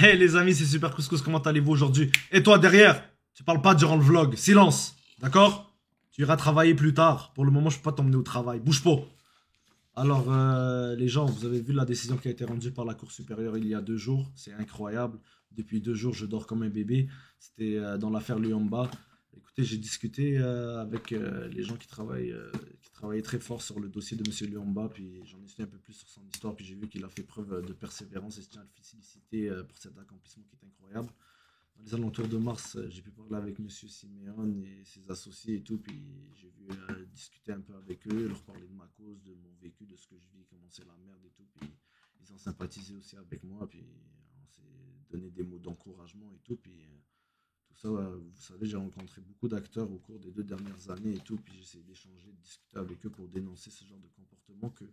Hey les amis, c'est Super Couscous, comment allez-vous aujourd'hui? Et toi derrière, tu parles pas durant le vlog, silence, d'accord? Tu iras travailler plus tard. Pour le moment, je peux pas t'emmener au travail, bouge pas. Alors les gens, vous avez vu la décision qui a été rendue par la Cour supérieure il y a 2 jours, c'est incroyable. Depuis 2 jours, je dors comme un bébé. C'était dans l'affaire Luyamba. Écoutez, j'ai discuté avec les gens qui travaillaient très fort sur le dossier de Monsieur Luyamba, puis j'en ai su un peu plus sur son histoire, puis j'ai vu qu'il a fait preuve de persévérance et je tiens à le féliciter pour cet accomplissement qui est incroyable. Dans les alentours de mars, j'ai pu parler avec Monsieur Siméon et ses associés et tout, puis j'ai vu discuter un peu avec eux, leur parler de ma cause, de mon vécu, de ce que je vis, comment c'est la merde et tout, puis ils ont sympathisé aussi avec moi, puis on s'est donné des mots d'encouragement et tout, puis tout ça, vous savez, j'ai rencontré beaucoup d'acteurs au cours des 2 dernières années et tout, puis j'ai essayé d'échanger, de discuter avec eux pour dénoncer ce genre de comportement que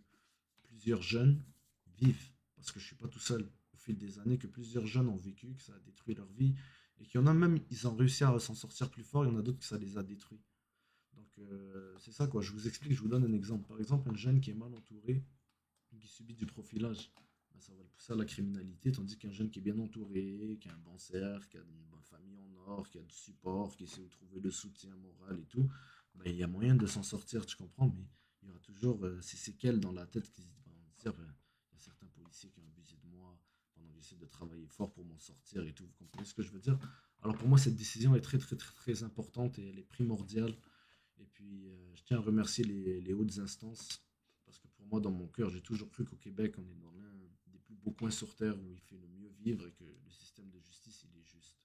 plusieurs jeunes vivent, parce que je suis pas tout seul. Au fil des années, que plusieurs jeunes ont vécu, que ça a détruit leur vie, et qu'il y en a même, ils ont réussi à s'en sortir plus fort, il y en a d'autres que ça les a détruits. Donc c'est ça quoi, je vous explique, je vous donne un exemple. Par exemple, un jeune qui est mal entouré, qui subit du profilage, ben, ça va le pousser à la criminalité, tandis qu'un jeune qui est bien entouré, qui a un bon cercle, qui a une bonne famille en or, qui a du support, qui sait où trouver le soutien moral et tout, ben, il y a moyen de s'en sortir, tu comprends, mais il y aura toujours ces séquelles dans la tête qui vont se dire, ben, il y a certains policiers qui ont abusé de moi pendant que j'essaie de travailler fort pour m'en sortir et tout, vous comprenez ce que je veux dire? Alors pour moi, cette décision est très très très très importante et elle est primordiale. Et puis, je tiens à remercier les hautes instances, parce que pour moi, dans mon cœur, j'ai toujours cru qu'au Québec, on est dans l'un des plus beaux coins sur Terre où il fait le mieux vivre et que le système de justice, il est juste.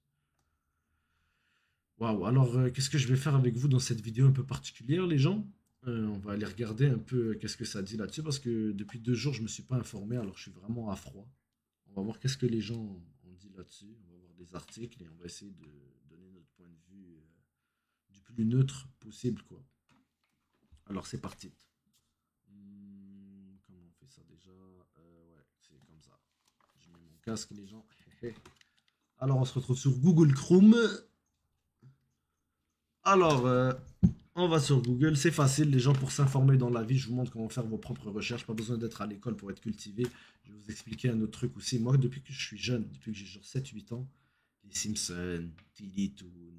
Waouh, alors qu'est-ce que je vais faire avec vous dans cette vidéo un peu particulière, les gens? On va aller regarder un peu qu'est-ce que ça dit là-dessus, parce que depuis 2 jours, je ne me suis pas informé, alors je suis vraiment à froid. On va voir qu'est-ce que les gens ont dit là-dessus, on va voir des articles et on va essayer de donner notre point de vue du plus neutre possible, quoi. Alors c'est parti. Comment on fait ça déjà? Ouais, c'est comme ça. Je mets mon casque, les gens. Alors on se retrouve sur Google Chrome. Alors, on va sur Google, c'est facile, les gens, pour s'informer dans la vie, je vous montre comment faire vos propres recherches, pas besoin d'être à l'école pour être cultivé. Je vais vous expliquer un autre truc aussi. Moi, depuis que je suis jeune, depuis que j'ai genre 7 8 ans, les Simpsons, Tilly Toon,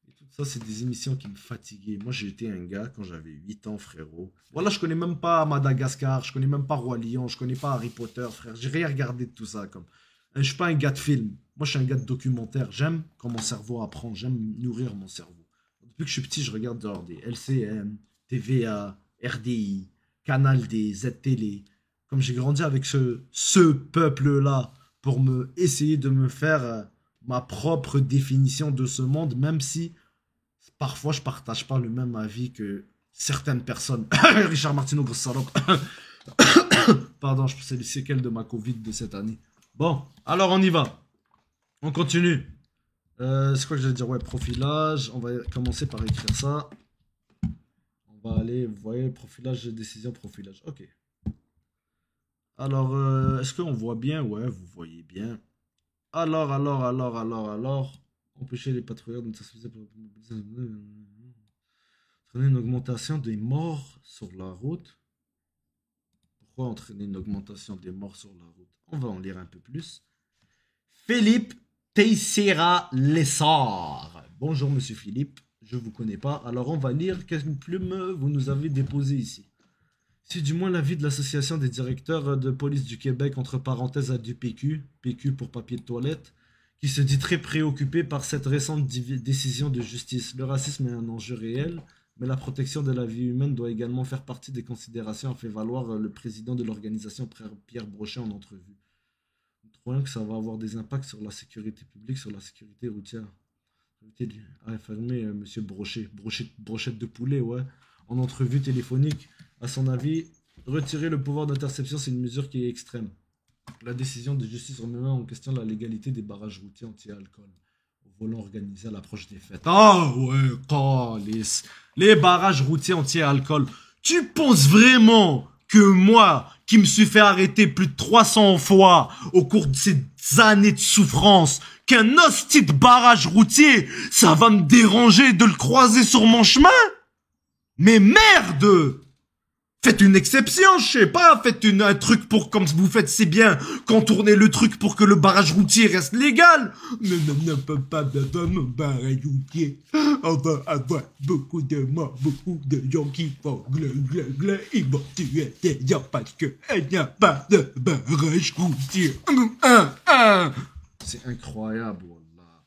et tout ça, c'est des émissions qui me fatiguaient. Moi, j'étais un gars quand j'avais 8 ans, frérot. Voilà, je connais même pas Madagascar, je connais même pas Roi Lion, je connais pas Harry Potter, frère. J'ai rien regardé de tout ça, comme. Je suis pas un gars de film. Moi, je suis un gars de documentaire. J'aime quand mon cerveau apprend, j'aime nourrir mon cerveau. Depuis que je suis petit, je regarde genre des LCM, TVA, RDI, Canal D, Z-Télé. Comme j'ai grandi avec ce peuple-là pour me essayer de me faire ma propre définition de ce monde, même si parfois je partage pas le même avis que certaines personnes. Richard Martineau, grosse salope. Pardon, c'est les séquelles de ma Covid de cette année. Bon, alors on y va. On continue. C'est quoi que j'allais dire? Ouais, profilage. On va commencer par écrire ça. On va aller, vous voyez, profilage, décision, profilage. Ok. Alors, est-ce qu'on voit bien? Ouais, vous voyez bien. Alors. Empêcher les patrouilleurs de s'associer pour entraîner une augmentation des morts sur la route. Pourquoi entraîner une augmentation des morts sur la route? On va en lire un peu plus. Philippe Teixeira Lessard. Bonjour Monsieur Philippe, je vous connais pas. Alors on va lire quelle plume vous nous avez déposé ici. C'est du moins l'avis de l'association des directeurs de police du Québec, entre parenthèses à du PQ, PQ pour papier de toilette, qui se dit très préoccupé par cette récente décision de justice. Le racisme est un enjeu réel, mais la protection de la vie humaine doit également faire partie des considérations, a fait valoir le président de l'organisation Pierre Brochet en entrevue. Nous trouvons que ça va avoir des impacts sur la sécurité publique, sur la sécurité routière. Ah, fermé, monsieur Brochet. Brochette de poulet, ouais. En entrevue téléphonique, à son avis, retirer le pouvoir d'interception, c'est une mesure qui est extrême. La décision de justice remet en question la légalité des barrages routiers anti-alcool au volant organisé à l'approche des fêtes. Ah ouais, les barrages routiers anti-alcool. Tu penses vraiment que moi, qui me suis fait arrêter plus de 300 fois au cours de ces années de souffrance, qu'un hostie de barrage routier, ça va me déranger de le croiser sur mon chemin? Mais merde! Faites une exception, je sais pas, faites un truc pour, comme vous faites si bien, contourner le truc pour que le barrage routier reste légal. Mais ne peut pas dans mon barrage routier. On va avoir beaucoup de morts, beaucoup de gens qui font gle, ils vont tuer des gens parce qu'il n'y a pas de barrage routier. C'est incroyable, wallah.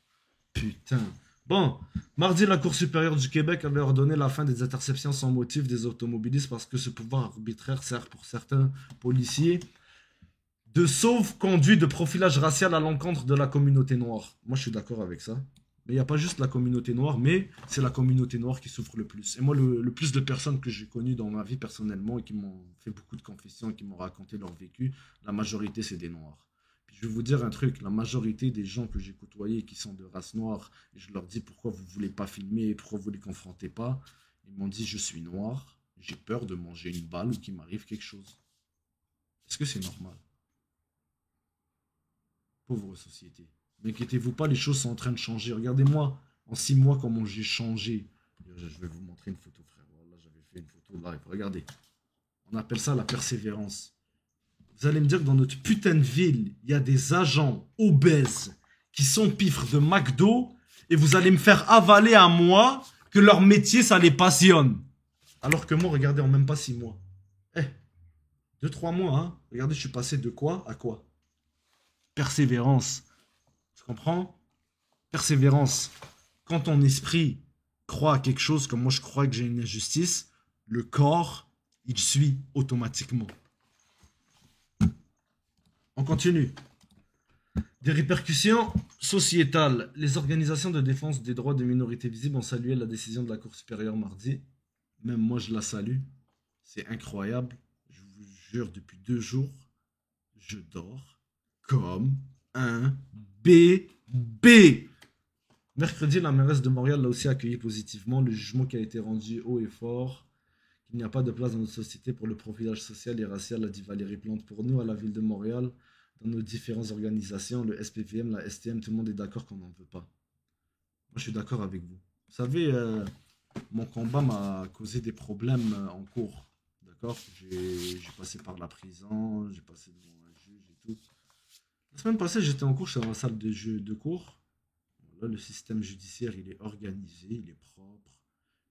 Putain. Bon, mardi, la Cour supérieure du Québec avait ordonné la fin des interceptions sans motif des automobilistes parce que ce pouvoir arbitraire sert pour certains policiers de sauf-conduit de profilage racial à l'encontre de la communauté noire. Moi, je suis d'accord avec ça. Mais il n'y a pas juste la communauté noire, mais c'est la communauté noire qui souffre le plus. Et moi, le plus de personnes que j'ai connues dans ma vie personnellement et qui m'ont fait beaucoup de confessions et qui m'ont raconté leur vécu, la majorité, c'est des noirs. Je vais vous dire un truc, la majorité des gens que j'ai côtoyés qui sont de race noire, et je leur dis pourquoi vous ne voulez pas filmer, pourquoi vous ne les confrontez pas, ils m'ont dit je suis noir, j'ai peur de manger une balle ou qu'il m'arrive quelque chose. Est-ce que c'est normal? Pauvre société. N'inquiétez-vous pas, les choses sont en train de changer. Regardez-moi, en 6 mois, comment j'ai changé. Je vais vous montrer une photo, frère. Voilà, j'avais fait une photo live. Regardez. On appelle ça la persévérance. Vous allez me dire que dans notre putain de ville, il y a des agents obèses qui s'empiffrent de McDo et vous allez me faire avaler à moi que leur métier, ça les passionne. Alors que moi, regardez, en même pas 6 mois. 2-3 mois, hein. Regardez, je suis passé de quoi à quoi? Persévérance. Tu comprends? Persévérance. Quand ton esprit croit à quelque chose, comme moi je crois que j'ai une injustice, le corps, il suit automatiquement. On continue. Des répercussions sociétales. Les organisations de défense des droits des minorités visibles ont salué la décision de la Cour supérieure mardi. Même moi, je la salue. C'est incroyable. Je vous jure, depuis 2 jours, je dors comme un bébé. Mercredi, la mairesse de Montréal l'a aussi accueilli positivement. Le jugement qui a été rendu haut et fort, qu'il n'y a pas de place dans notre société pour le profilage social et racial, a dit Valérie Plante. Pour nous, à la ville de Montréal, dans nos différentes organisations, le SPVM, la STM, tout le monde est d'accord qu'on n'en veut pas. Moi, je suis d'accord avec vous. Vous savez, mon combat m'a causé des problèmes en cours. D'accord? J'ai passé par la prison, j'ai passé devant un juge et tout. La semaine passée, j'étais en cours, j'étais dans la salle de cours. Là, le système judiciaire, il est organisé, il est propre.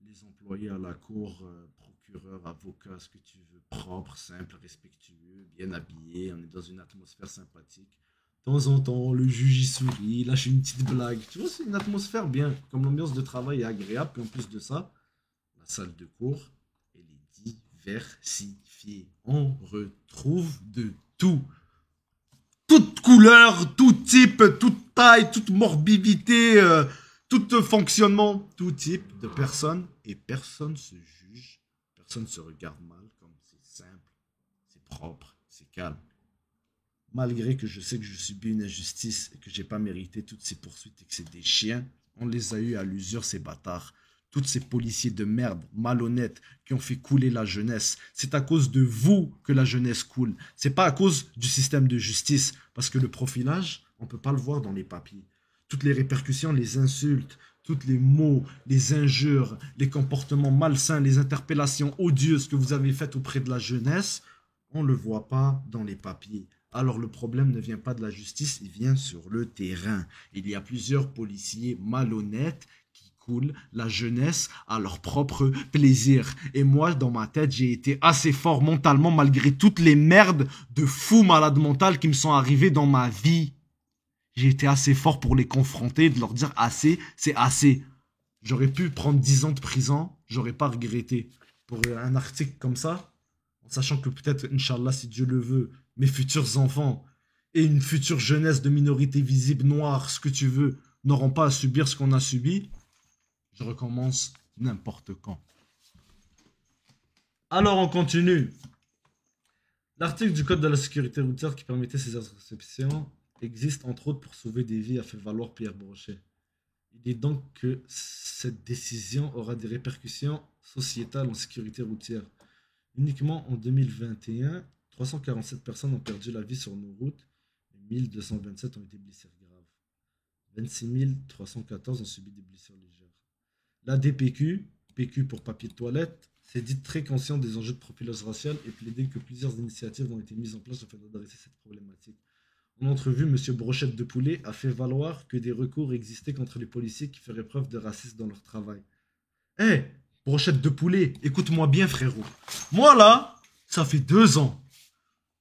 Les employés à la cour, procureur, avocat, ce que tu veux, propre, simple, respectueux, bien habillé. On est dans une atmosphère sympathique. De temps en temps, le juge y sourit, il lâche une petite blague. Tu vois, c'est une atmosphère bien. Comme l'ambiance de travail est agréable, puis en plus de ça, la salle de cours, elle est diversifiée. On retrouve de tout. Toute couleur, tout type, toute taille, toute morbidité, tout fonctionnement, tout type de personnes. Et personne se juge, personne se regarde mal, comme c'est simple, c'est propre, c'est calme. Malgré que je sais que je subis une injustice et que j'ai pas mérité toutes ces poursuites et que c'est des chiens, on les a eu à l'usure, ces bâtards. Tous ces policiers de merde, malhonnêtes, qui ont fait couler la jeunesse. C'est à cause de vous que la jeunesse coule. C'est pas à cause du système de justice. Parce que le profilage, on peut pas le voir dans les papiers. Toutes les répercussions, les insultes, tous les mots, les injures, les comportements malsains, les interpellations odieuses que vous avez faites auprès de la jeunesse, on ne le voit pas dans les papiers. Alors le problème ne vient pas de la justice, il vient sur le terrain. Il y a plusieurs policiers malhonnêtes qui coulent la jeunesse à leur propre plaisir. Et moi, dans ma tête, j'ai été assez fort mentalement malgré toutes les merdes de fous malades mentales qui me sont arrivées dans ma vie. J'ai été assez fort pour les confronter, de leur dire assez, c'est assez. J'aurais pu prendre 10 ans de prison, j'aurais pas regretté. Pour un article comme ça, en sachant que peut-être, Inch'Allah, si Dieu le veut, mes futurs enfants et une future jeunesse de minorité visible, noire, ce que tu veux, n'auront pas à subir ce qu'on a subi, je recommence n'importe quand. Alors on continue. L'article du Code de la sécurité routière qui permettait ces interceptions existe entre autres pour sauver des vies, a fait valoir Pierre Brochet. Il est donc que cette décision aura des répercussions sociétales en sécurité routière. Uniquement en 2021, 347 personnes ont perdu la vie sur nos routes et 1227 ont été blessées graves. 26 314 ont subi des blessures légères. La DPQ, PQ pour papier de toilette, s'est dit très conscient des enjeux de profilage racial et plaidé que plusieurs initiatives ont été mises en place afin d'adresser cette problématique. En entrevue, M. Brochette de Poulet a fait valoir que des recours existaient contre les policiers qui feraient preuve de racisme dans leur travail. Eh, Brochette de Poulet, écoute-moi bien, frérot. Moi, là, ça fait 2 ans.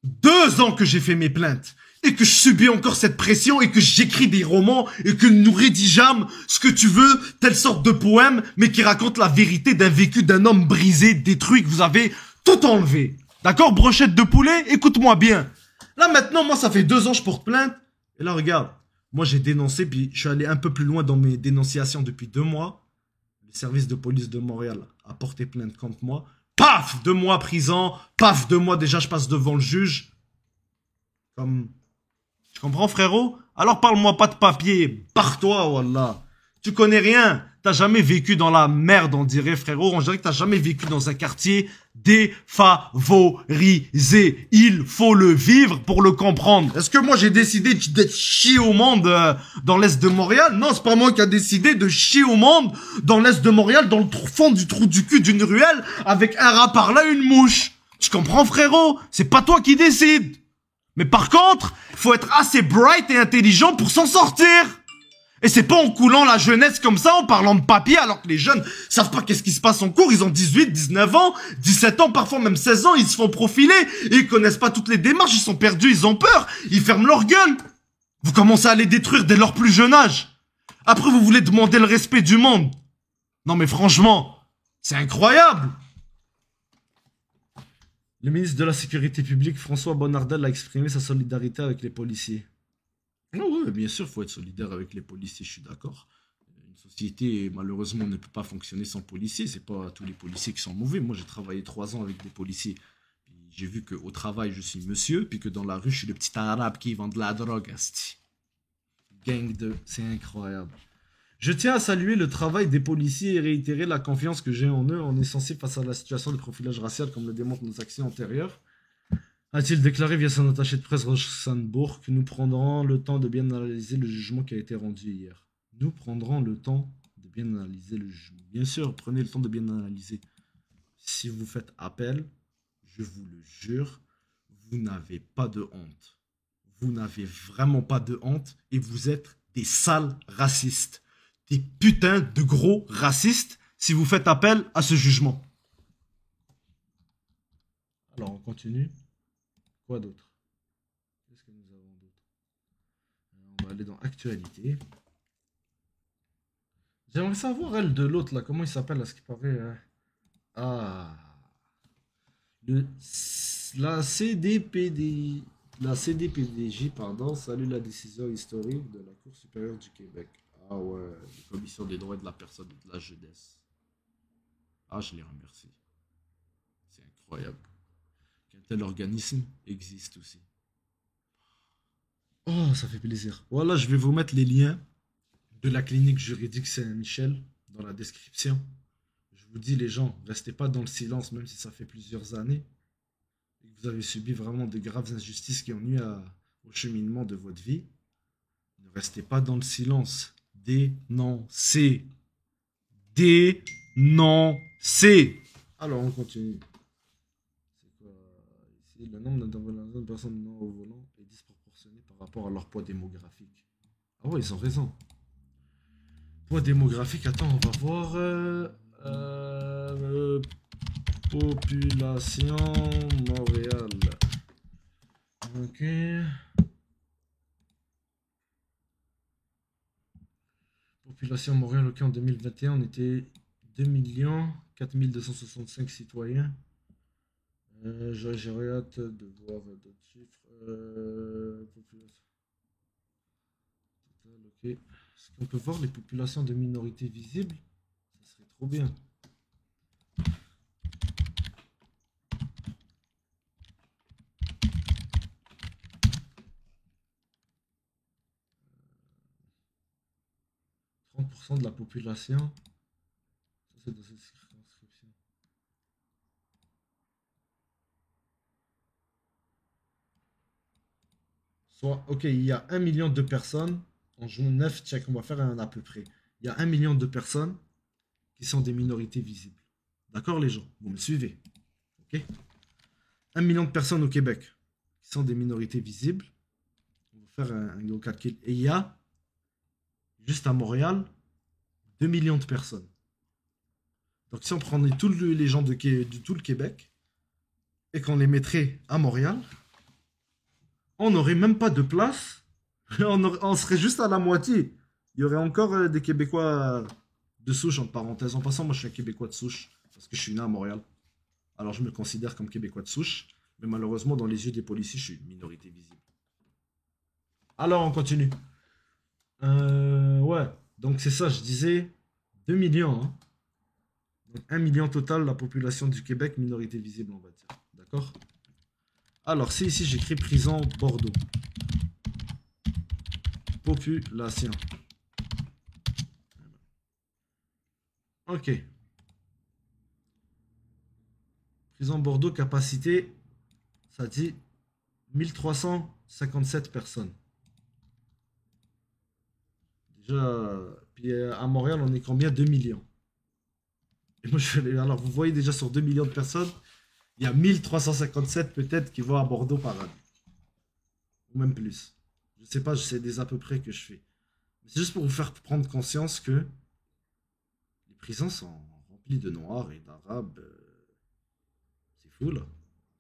2 ans que j'ai fait mes plaintes. Et que je subis encore cette pression et que j'écris des romans et que nous rédigeâmes ce que tu veux, telle sorte de poème, mais qui raconte la vérité d'un vécu d'un homme brisé, détruit, que vous avez tout enlevé. D'accord, Brochette de Poulet, écoute-moi bien. Là maintenant, moi ça fait 2 ans je porte plainte. Et là regarde, moi j'ai dénoncé, puis je suis allé un peu plus loin dans mes dénonciations depuis 2 mois. Le service de police de Montréal a porté plainte contre moi. Paf, 2 mois prison, paf, 2 mois déjà je passe devant le juge. Comme... Tu comprends, frérot? Alors parle-moi pas de papier. Barre-toi, wallah. Tu connais rien. T'as jamais vécu dans la merde, on dirait, frérot. On dirait que t'as jamais vécu dans un quartier défavorisé. Il faut le vivre pour le comprendre. Est-ce que moi j'ai décidé d'être chié au monde dans l'est de Montréal? Non, c'est pas moi qui a décidé de chier au monde dans l'est de Montréal, dans le fond du trou du cul d'une ruelle, avec un rat par là, une mouche. Tu comprends, frérot? C'est pas toi qui décides. Mais par contre, il faut être assez bright et intelligent pour s'en sortir. Et c'est pas en coulant la jeunesse comme ça, en parlant de papier, alors que les jeunes savent pas qu'est-ce qui se passe en cours. Ils ont 18, 19 ans, 17 ans, parfois même 16 ans, ils se font profiler. Et ils connaissent pas toutes les démarches, ils sont perdus, ils ont peur. Ils ferment leur gueule. Vous commencez à les détruire dès leur plus jeune âge. Après, vous voulez demander le respect du monde. Non mais franchement, c'est incroyable. Le ministre de la Sécurité publique, François Bonnardel, a exprimé sa solidarité avec les policiers. Oui, bien sûr, il faut être solidaire avec les policiers, je suis d'accord. Une société, malheureusement, ne peut pas fonctionner sans policiers. C'est pas tous les policiers qui sont mauvais. Moi, j'ai travaillé 3 ans avec des policiers. J'ai vu qu'au travail, je suis monsieur, puis que dans la rue, je suis le petit arabe qui vend de la drogue, asti. Gang de... C'est incroyable. Je tiens à saluer le travail des policiers et réitérer la confiance que j'ai en eux. On est censé face à la situation de profilage racial, comme le démontrent nos actions antérieures. A-t-il déclaré via son attaché de presse Rochsanbourg que nous prendrons le temps de bien analyser le jugement qui a été rendu hier. Nous prendrons le temps de bien analyser le jugement. Bien sûr, prenez le temps de bien analyser. Si vous faites appel, je vous le jure, vous n'avez pas de honte. Vous n'avez vraiment pas de honte et vous êtes des sales racistes. Des putains de gros racistes si vous faites appel à ce jugement. Alors, on continue. Quoi d'autre? Qu'est-ce que nous avons d'autre? On va aller dans Actualité. J'aimerais savoir, elle, de l'autre, là, comment il s'appelle, à ce qui paraît... Ah... La CDPD... La CDPDJ, pardon, salue la décision historique de la Cour supérieure du Québec. Ah ouais, la Commission des droits de la personne et de la jeunesse. Ah, je les remercie. C'est incroyable. Qu'un tel organisme existe aussi. Oh, ça fait plaisir. Voilà, je vais vous mettre les liens de la clinique juridique Saint-Michel dans la description. Je vous dis, les gens, restez pas dans le silence, même si ça fait plusieurs années. Et que vous avez subi vraiment de graves injustices qui ont nuit au cheminement de votre vie. Ne restez pas dans le silence. Dénoncez. Dénoncez. Alors, on continue. C'est quoi ici? Le nombre d'interventions de personnes non au volant est disproportionné par rapport à leur poids démographique. Ah ouais, ils ont raison. Poids démographique, attends, on va voir. Population Montréal. Ok. Population Montréal, ok, en 2021, on était 2 4 265 citoyens. J'aurais hâte de voir d'autres chiffres. Population totale, ok. Est-ce qu'on peut voir les populations de minorités visibles? Ça serait trop bien. De la population. Ça, c'est dans cette circonscription. Soit, ok, il y a 1 million de personnes. On joue 9 check, on va faire un à peu près. Il y a 1 million de personnes qui sont des minorités visibles. D'accord, les gens? Vous me suivez? Ok? 1 million de personnes au Québec qui sont des minorités visibles. On va faire un gros calcul. Et il y a, juste à Montréal, 2 millions de personnes. Donc si on prenait tous les gens de tout le Québec et qu'on les mettrait à Montréal, on n'aurait même pas de place. On serait juste à la moitié. Il y aurait encore des Québécois de souche, entre parenthèses. En passant, moi je suis un Québécois de souche parce que je suis né à Montréal. Alors je me considère comme Québécois de souche. Mais malheureusement, dans les yeux des policiers, je suis une minorité visible. Alors on continue. Ouais, donc c'est ça, je disais 2 millions. Hein. Donc 1 million total, la population du Québec, minorité visible, on va dire. D'accord? Alors, c'est ici, j'écris prison Bordeaux. Population. Ok. Prison Bordeaux, capacité, ça dit 1357 personnes. Déjà, puis à Montréal, on est combien? 2 millions. Et moi, alors, vous voyez déjà sur 2 millions de personnes, il y a 1357 peut-être qui vont à Bordeaux par an. Ou même plus. Je sais pas, c'est des à peu près que je fais. C'est juste pour vous faire prendre conscience que les prisons sont remplies de noirs et d'arabes. C'est fou là.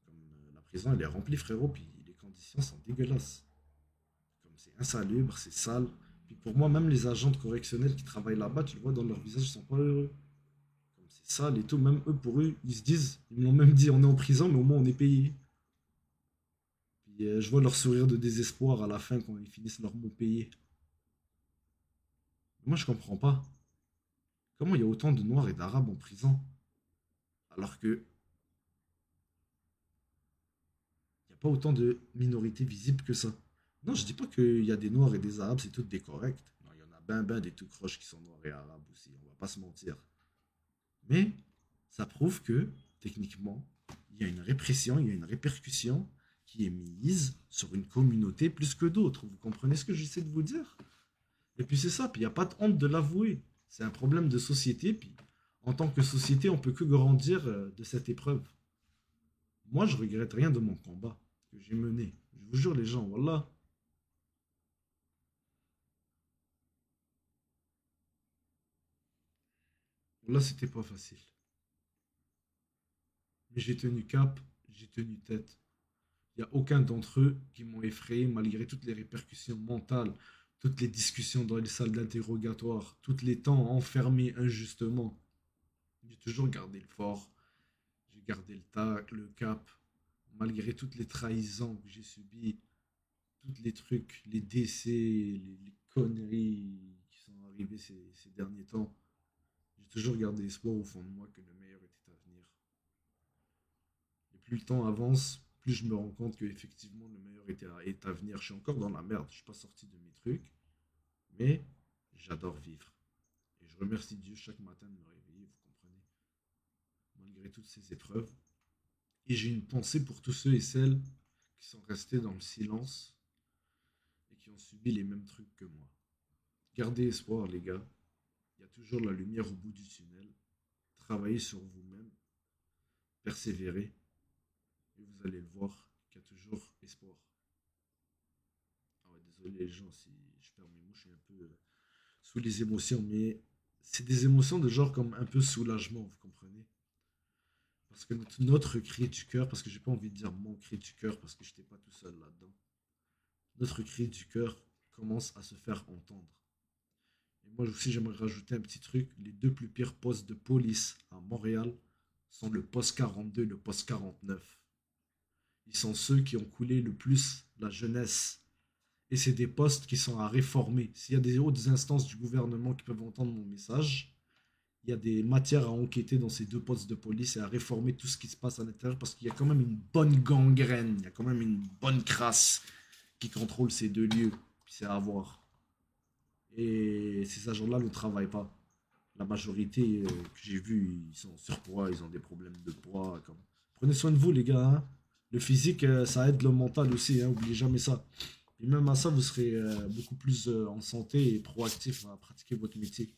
Comme, la prison elle est remplie frérot, puis les conditions sont dégueulasses. Comme c'est insalubre, c'est sale. Puis pour moi, même les agents de correctionnels qui travaillent là-bas, tu le vois dans leur visage, ils sont pas heureux. Comme c'est sale et tout, même eux pour eux, ils se disent, ils me l'ont même dit, on est en prison, mais au moins on est payé. Puis je vois leur sourire de désespoir à la fin quand ils finissent leur mot payé. Moi je comprends pas. Comment il y a autant de noirs et d'arabes en prison alors que il n'y a pas autant de minorités visibles que ça. Non, je dis pas qu'il y a des noirs et des arabes, c'est toutes des corrects. Non, il y en a ben des tout croches qui sont noirs et arabes aussi, on va pas se mentir. Mais ça prouve que, techniquement, il y a une répression, il y a une répercussion qui est mise sur une communauté plus que d'autres. Vous comprenez ce que j'essaie de vous dire? Et puis c'est ça, puis il n'y a pas de honte de l'avouer. C'est un problème de société, puis en tant que société, on peut que grandir de cette épreuve. Moi, je regrette rien de mon combat que j'ai mené. Je vous jure, les gens, voilà. Là, c'était pas facile. Mais j'ai tenu cap, j'ai tenu tête. Il n'y a aucun d'entre eux qui m'ont effrayé malgré toutes les répercussions mentales, toutes les discussions dans les salles d'interrogatoire, tous les temps enfermés injustement. J'ai toujours gardé le fort, j'ai gardé le cap, malgré toutes les trahisons que j'ai subies, tous les trucs, les décès, les conneries qui sont arrivées ces derniers temps. J'ai toujours gardé espoir au fond de moi que le meilleur était à venir. Et plus le temps avance, plus je me rends compte que effectivement le meilleur est à venir. Je suis encore dans la merde, je suis pas sorti de mes trucs, mais j'adore vivre. Et je remercie Dieu chaque matin de me réveiller, vous comprenez, malgré toutes ces épreuves. Et j'ai une pensée pour tous ceux et celles qui sont restés dans le silence et qui ont subi les mêmes trucs que moi. Gardez espoir, les gars. Il y a toujours la lumière au bout du tunnel. Travaillez sur vous-même, persévérez, et vous allez le voir qu'il y a toujours espoir. Ah ouais, désolé les gens si je perds mes mots, je suis un peu sous les émotions, mais c'est des émotions de genre comme un peu soulagement, vous comprenez? Parce que notre cri du cœur, parce que j'ai pas envie de dire mon cri du cœur, parce que je n'étais pas tout seul là-dedans, notre cri du cœur commence à se faire entendre. Et moi aussi, j'aimerais rajouter un petit truc. Les deux plus pires postes de police à Montréal sont le poste 42 et le poste 49. Ils sont ceux qui ont coulé le plus la jeunesse. Et c'est des postes qui sont à réformer. S'il y a des hautes instances du gouvernement qui peuvent entendre mon message, il y a des matières à enquêter dans ces deux postes de police et à réformer tout ce qui se passe à l'intérieur parce qu'il y a quand même une bonne gangrène, il y a quand même une bonne crasse qui contrôle ces deux lieux. Puis c'est à voir. Et ces agents-là ne travaillent pas. La majorité que j'ai vu, ils sont en surpoids, ils ont des problèmes de poids. Comme... Prenez soin de vous, les gars. Hein. Le physique, ça aide le mental aussi. Hein, oubliez jamais ça. Et même à ça, vous serez beaucoup plus en santé et proactif à pratiquer votre métier.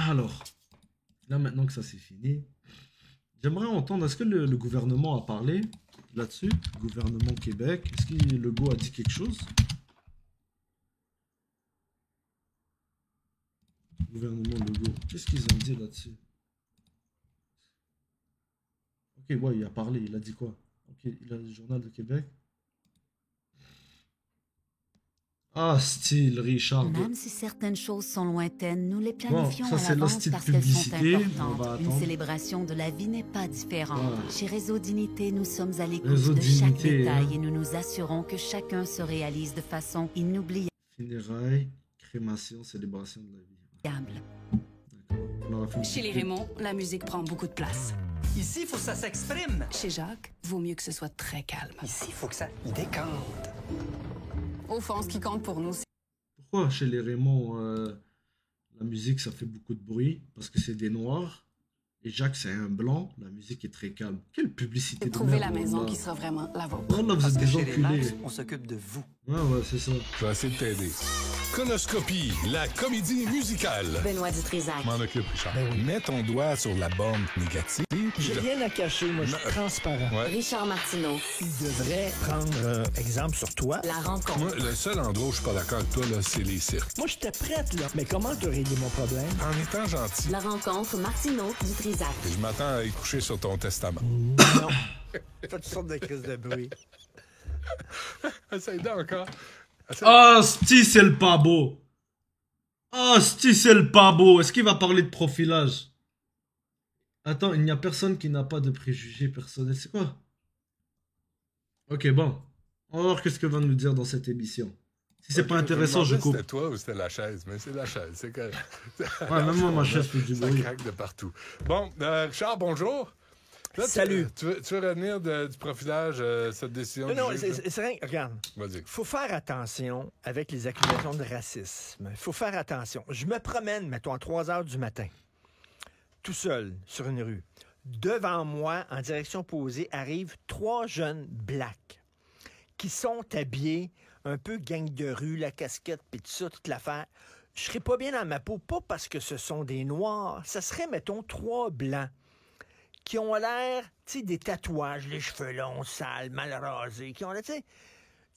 Alors, là maintenant que ça c'est fini, j'aimerais entendre, est-ce que le gouvernement a parlé là-dessus? Gouvernement Québec, est-ce que le go a dit quelque chose? Gouvernement Legault, qu'est-ce qu'ils ont dit là-dessus? Ok, ouais, il a parlé, il a dit quoi? Ok, il a le journal de Québec. Ah, style Richard. Même si certaines choses sont lointaines, nous les Bon, planifions ça à c'est l'avance l'hostie de parce qu'elles sont publicité. On importantes. va Une attendre. célébration de la vie n'est pas différente. Ouais. Chez Réseau Dignité, nous sommes à l'écoute Réseau de chaque Dignité, détail hein. et nous nous assurons que chacun se réalise de façon inoubliable. Funérailles, crémation, célébration de la vie. D'accord. On aura fait une Chez les petite- Raymond, la musique prend beaucoup de place. Ici, il faut que ça s'exprime. Chez Jacques, vaut mieux que ce soit très calme. Ici, il faut que ça décante. Au fond, ce qui compte pour nous, c'est Pourquoi chez les Raymond, la musique ça fait beaucoup de bruit? Parce que c'est des noirs. Et Jacques c'est un blanc. La musique est très calme. Quelle publicité de de trouver merde, la maison wallah. qui sera vraiment la vôtre. Wallah, vous Parce êtes que des chez les enculés. Max, on s'occupe de vous. Ouais, c'est ça. Je vais essayer de t'aider. Conoscopie, la comédie musicale. Benoît Dutrisac. Je m'en occupe, Richard. Mets ton doigt sur la borne négative. J'ai rien à cacher, moi, je suis transparent. Ouais. Richard Martineau. Il devrait prendre exemple sur toi. La rencontre. Moi, le seul endroit où je suis pas d'accord avec toi, là, c'est les cirques. Moi, j'étais prête, là. Mais comment te régler mon problème? En étant gentil. La rencontre Martineau Dutrisac. Et je m'attends à y coucher sur ton testament. Non. Fais toutes sortes de crises de bruit. Essaye donc encore. Ah, sti c'est le pas beau. Ah, sti c'est le pas beau. Est-ce qu'il va parler de profilage? Attends, il n'y a personne qui n'a pas de préjugés personnels. C'est quoi? Ok, bon. On va voir qu'est-ce que va nous dire dans cette émission. Si c'est pas intéressant, je coupe. C'était toi ou c'était la chaise, mais c'est la chaise. C'est correct. Ouais, même moi, ma chaise fait du Ça bruit. craque de partout. Bon, Richard, bonjour. Là, Salut. Tu veux revenir du profilage, cette décision Non, du juge, là? c'est rien. Regarde. Vas-y. Faut faire attention avec les accusations de racisme. Faut faire attention. Je me promène, mettons, à 3 heures du matin, tout seul, sur une rue. Devant moi, en direction opposée, arrivent 3 jeunes blacks qui sont habillés un peu gang de rue, la casquette, puis tout ça, toute l'affaire. Je serais pas bien dans ma peau, pas parce que ce sont des noirs. Ça serait, mettons, 3 blancs qui ont l'air, tu sais, des tatouages, les cheveux longs, sales, mal rasés, qui ont l'air, tu sais...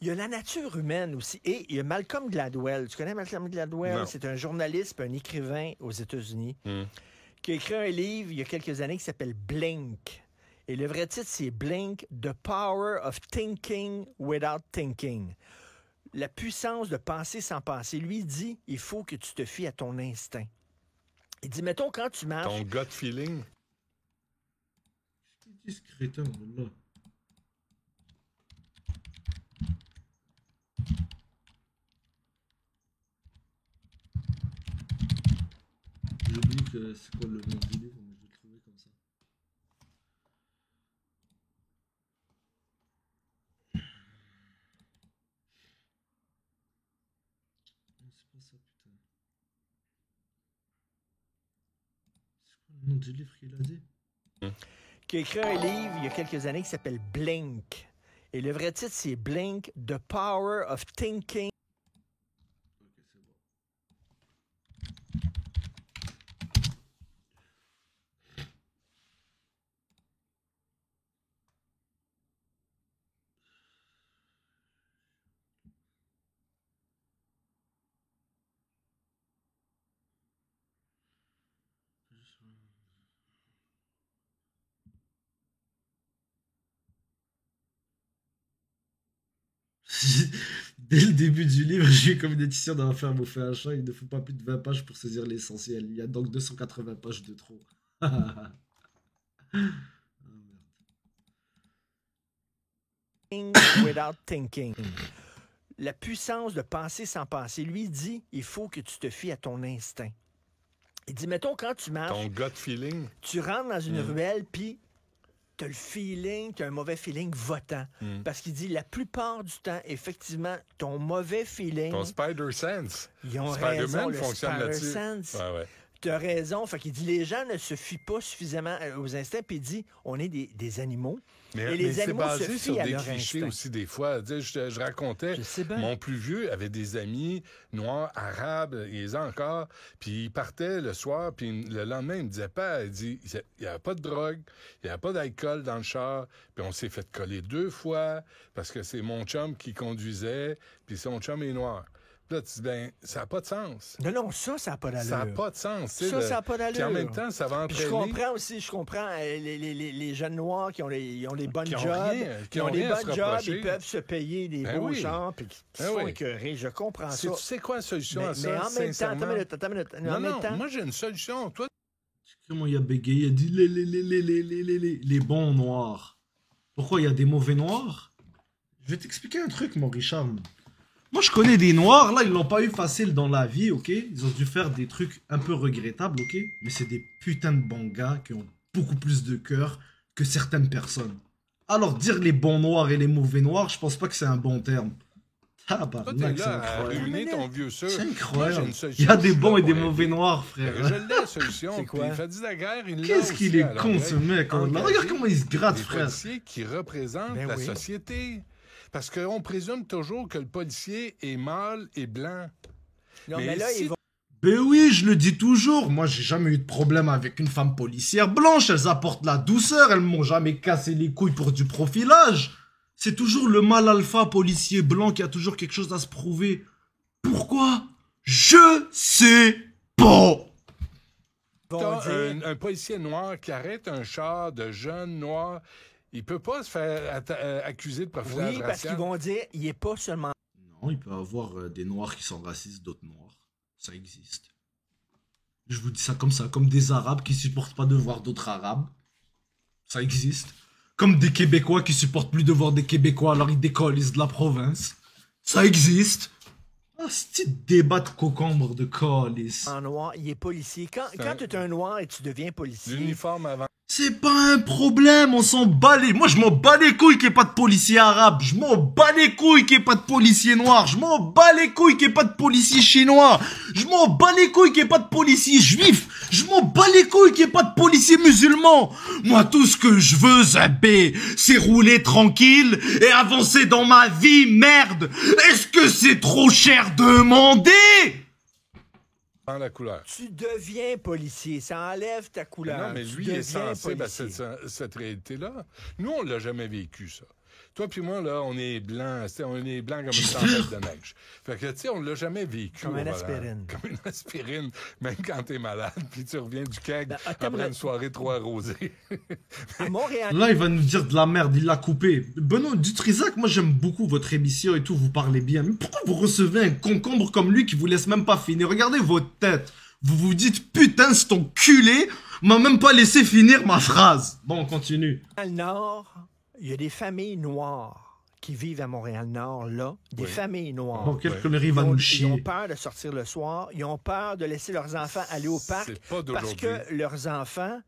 Il y a la nature humaine aussi. Et il y a Malcolm Gladwell. Tu connais Malcolm Gladwell? Non. C'est un journaliste, un écrivain aux États-Unis, qui a écrit un livre il y a quelques années qui s'appelle Blink. Et le vrai titre, c'est Blink, The Power of Thinking Without Thinking. La puissance de penser sans penser. Lui, il dit, il faut que tu te fies à ton instinct. Il dit, mettons, quand tu marches... Ton gut feeling. Discrétin, là. J'oublie que c'est quoi le nom du livre, mais je vais le trouver comme ça. Non, c'est pas ça, putain. C'est quoi le nom du livre qu'il a dit? Qui a écrit un livre il y a quelques années qui s'appelle Blink. Et le vrai titre, c'est Blink, The Power of Thinking. Ok, c'est bon. Dès le début du livre, j'ai eu comme une édition d'un ferme au fait un chat. Il ne faut pas plus de 20 pages pour saisir l'essentiel. Il y a donc 280 pages de trop. Ah, merde. Without thinking. La puissance de penser sans penser. Lui, il dit, il faut que tu te fies à ton instinct. Il dit, mettons, quand tu marches, Ton gut feeling. tu rentres dans une ruelle, puis tu as le feeling, tu as un mauvais feeling votant. Parce qu'il dit, la plupart du temps, effectivement, ton mauvais feeling, Ton spider sense. ils ont Spider-Man raison, le fonctionne spider là-dessus. sense. Ouais. Tu as raison. Fait qu'il dit, les gens ne se fient pas suffisamment aux instincts, puis il dit, on est des animaux. Et les c'est animaux se basé sur fient à des leur clichés instinct. aussi des fois. Tu sais, je racontais, Je sais bien. mon plus vieux avait des amis noirs, arabes, il les a encore, puis il partait le soir, puis le lendemain, il me disait pas, il dit, il n'y avait pas de drogue, il n'y avait pas d'alcool dans le char, puis on s'est fait coller 2 fois, parce que c'est mon chum qui conduisait, puis son chum est noir. Puis là, tu dis, ben, ça n'a pas de sens. Non, ça n'a pas d'allure. Ça n'a pas de sens. tu sais, Ça n'a pas d'allure. Puis en même temps, ça va Puis entraîner... je comprends les jeunes noirs qui ont les bonnes Qui ont jobs, rien- qui qui ont ont des rien à se bonnes jobs, reprocher. ils peuvent se payer des Ben beaux oui. chars, puis qui se Ben font oui. écœurer. Je comprends ça. Tu sais quoi la solution à ça, Mais en même temps, sincèrement? attends une minute. Non, En même temps, moi j'ai une solution. Toi, Comment il a bégayé? Il a dit les bons noirs. Pourquoi il y a des mauvais noirs? Je vais t'expliquer un truc, mon Richard. Moi, je connais des noirs, là, ils l'ont pas eu facile dans la vie, ok? Ils ont dû faire des trucs un peu regrettables, ok? Mais c'est des putains de bons gars qui ont beaucoup plus de cœur que certaines personnes. Alors, dire les bons noirs et les mauvais noirs, je pense pas que c'est un bon terme. toi, t'es Tabarnak, c'est là à incroyable. ruiner ton vieux sûr. C'est Moi, j'ai incroyable. une solution, Il y a des je suis bons là et des pour mauvais aider. noirs, frère. Je l'ai la solution. C'est quoi? Puis il fait dit la guerre, il l'a Qu'est-ce qu'il aussi est à con, l'oreille. ce mec. Oh là. Engager Regarde comment il se gratte, des frère. policiers qui représentent Ben la oui. société. Parce qu'on présume toujours que le policier est mâle et blanc. non, mais mais là, si- ils vont... Ben oui, je le dis toujours. Moi, j'ai jamais eu de problème avec une femme policière blanche. Elles apportent la douceur. Elles m'ont jamais cassé les couilles pour du profilage. C'est toujours le mâle alpha policier blanc qui a toujours quelque chose à se prouver. Pourquoi? Je sais pas. vont T'as dire... un policier noir qui arrête un char de jeunes noirs, il peut pas se faire accuser de profilage Oui, parce racial. qu'ils vont dire, il n'est pas seulement... Non, il peut y avoir des noirs qui sont racistes, d'autres noirs. Ça existe. Je vous dis ça, comme des arabes qui supportent pas de voir d'autres arabes. Ça existe. Comme des Québécois qui supportent plus de voir des Québécois, alors ils décollent de la province. Ça existe. Ah, ce petit débat de cocombre de colis. en noir, il est policier. Quand tu es un noir et tu deviens policier... L'uniforme avant. C'est pas un problème, on s'en bat les... Moi, je m'en bats les couilles qu'il n'y ait pas de policier arabe. Je m'en bats les couilles qu'il n'y ait pas de policier noir. Je m'en bats les couilles qu'il n'y ait pas de policier chinois. Je m'en bats les couilles qu'il n'y ait pas de policier juif. Je m'en bats les couilles qu'il n'y ait pas de policier musulman. Moi, tout ce que je veux, Zabé, c'est rouler tranquille et avancer dans ma vie, merde. Est-ce que c'est trop cher demander? Dans la couleur. Tu deviens policier, ça enlève ta couleur. Non, mais Tu lui, il est deviens sensible à policier. cette réalité-là. Nous, on l'a jamais vécu, ça. Toi puis moi, là, on est blancs. On est blancs comme une tempête de neige. Fait que, tu sais, on l'a jamais vécu. Comme au une volant. aspirine. Comme une aspirine, même quand t'es malade, puis tu reviens du keg Ben, attends, après mais- une soirée trop arrosée. À Montréal, Là, il va nous dire de la merde, il l'a coupé. Benoît Dutrisac, moi j'aime beaucoup votre émission et tout, vous parlez bien. Mais pourquoi vous recevez un concombre comme lui qui vous laisse même pas finir? Regardez votre tête. Vous vous dites, putain, cet enculé m'a même pas laissé finir ma phrase. Bon, on continue. Nord, il y a des familles noires qui vivent à Montréal-Nord, là. Des Oui. familles noires. Oh, quelle connerie va nous Ils ont chier. peur de sortir le soir. Ils ont peur de laisser leurs enfants aller au parc C'est pas parce d'aujourd'hui. que leurs enfants,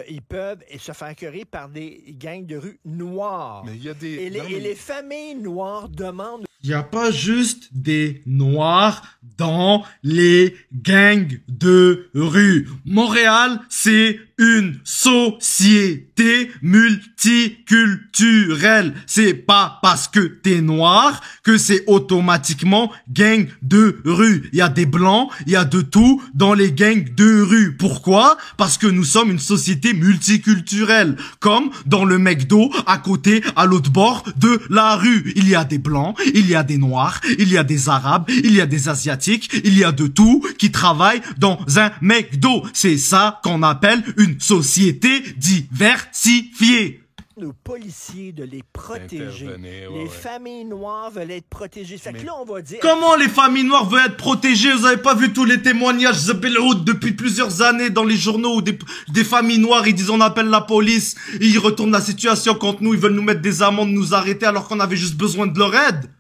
ils peuvent se faire écœurer par des gangs de rue noirs. Mais il y a des... Et non, mais- les familles noires demandent Il n'y a pas juste des noirs dans les gangs de rue. Montréal, c'est une société multiculturelle. C'est pas parce que t'es noir que c'est automatiquement gang de rue. Il y a des blancs, il y a de tout dans les gangs de rue. Pourquoi? Parce que nous sommes une société multiculturelle. Comme dans le McDo à côté, à l'autre bord de la rue. Il y a des blancs, il y a des noirs, il y a des arabes, il y a des asiatiques, il y a de tout qui travaillent dans un McDo. C'est ça qu'on appelle une société diversifiée. aux policiers de les protéger. D'intervenir, ouais, Les ouais. familles noires veulent être protégées. Fait que là, on va dire... Comment les familles noires veulent être protégées? Vous avez pas vu tous les témoignages de Belhoud depuis plusieurs années dans les journaux où des familles noires, ils disent on appelle la police, et ils retournent la situation contre nous, ils veulent nous mettre des amendes, nous arrêter alors qu'on avait juste besoin de leur aide.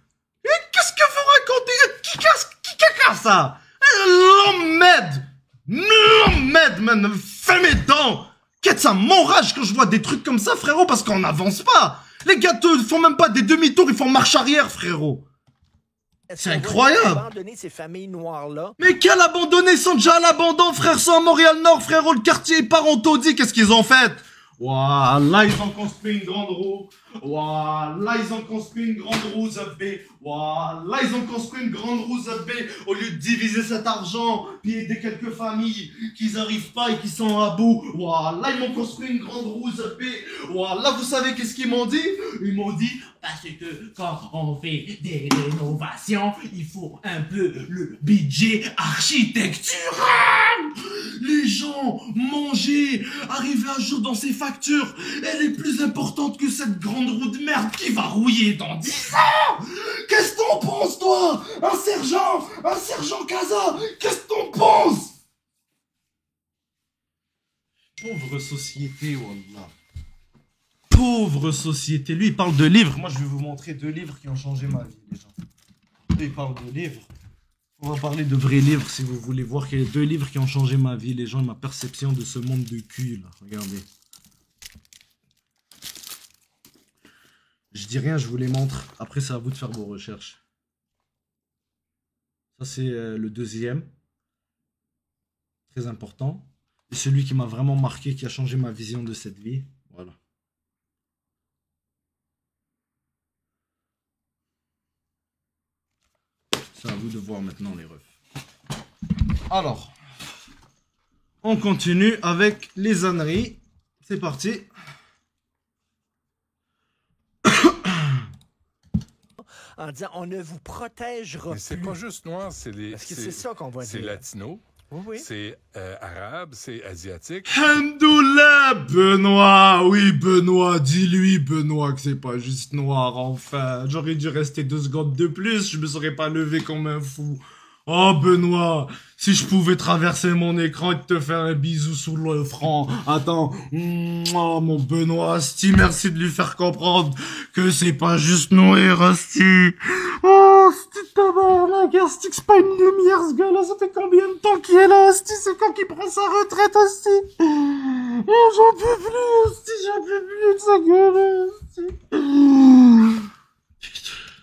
Et qu'est-ce que vous racontez? Qui caca ça? L'emmède, man, fais mes dents. Qu'est-ce que ça m'enrage quand je vois des trucs comme ça, frérot, parce qu'on n'avance pas. Les gars font même pas des demi-tours, ils font marche arrière, frérot. Est-ce c'est qu'on va incroyable. abandonner ces familles noires-là? Mais quel abandonné, ils sont déjà à l'abandon, frère, sont à Montréal-Nord, frérot, le quartier est pas en taudis, qu'est-ce qu'ils ont fait? Voilà, ils ont construit une grande roue. Voilà, ils ont construit une grande roue, Zebé. Voilà, ils ont construit une grande roue, Zebé. Au lieu de diviser cet argent, puis aider quelques familles qui n'arrivent pas et qui sont à bout. Voilà, ils m'ont construit une grande roue, Zebé. Voilà, vous savez qu'est-ce qu'ils m'ont dit? Ils m'ont dit, parce que quand on fait des rénovations, il faut un peu le budget architectural. Les gens, manger, arriver un jour dans ces factures, elle est plus importante que cette grande roue de merde qui va rouiller dans 10 ans. Qu'est-ce que t'en penses, toi? Un sergent Casa, qu'est-ce que t'en penses? Pauvre société, wallah. Pauvre société. Lui, il parle de livres. Moi, je vais vous montrer 2 livres qui ont changé ma vie, les gens. Lui, il parle de livres. On va parler de vrais livres, si vous voulez voir qu'il y a 2 livres qui ont changé ma vie, les gens, ma perception de ce monde de cul, là. Regardez. Je dis rien, je vous les montre. Après, c'est à vous de faire vos recherches. Ça, c'est le 2e. Très important. Et celui qui m'a vraiment marqué, qui a changé ma vision de cette vie. Voilà. C'est à vous de voir maintenant les refs. Alors, on continue avec les âneries. C'est parti. En disant, on ne vous protégera Mais c'est plus. pas juste noir, c'est les. Parce que c'est ça qu'on va C'est dire. latino, Oui. c'est arabe, c'est asiatique. Hamdoullah, Benoît. Oui, Benoît, dis-lui, Benoît, que c'est pas juste noir, enfin. J'aurais dû rester 2 secondes de plus, je me serais pas levé comme un fou. Oh, Benoît, si je pouvais traverser mon écran et te faire un bisou sous le front. Attends. Oh, mon Benoît, Asti, merci de lui faire comprendre que c'est pas juste noir, Asti. Oh, Asti, tabarnak, Asti, que c'est pas une lumière, ce gars-là. Ça fait combien de temps qu'il est là, Asti? C'est quand qu'il prend sa retraite, Asti? Oh, j'en peux plus, Asti, j'en peux plus de sa gueule, Asti.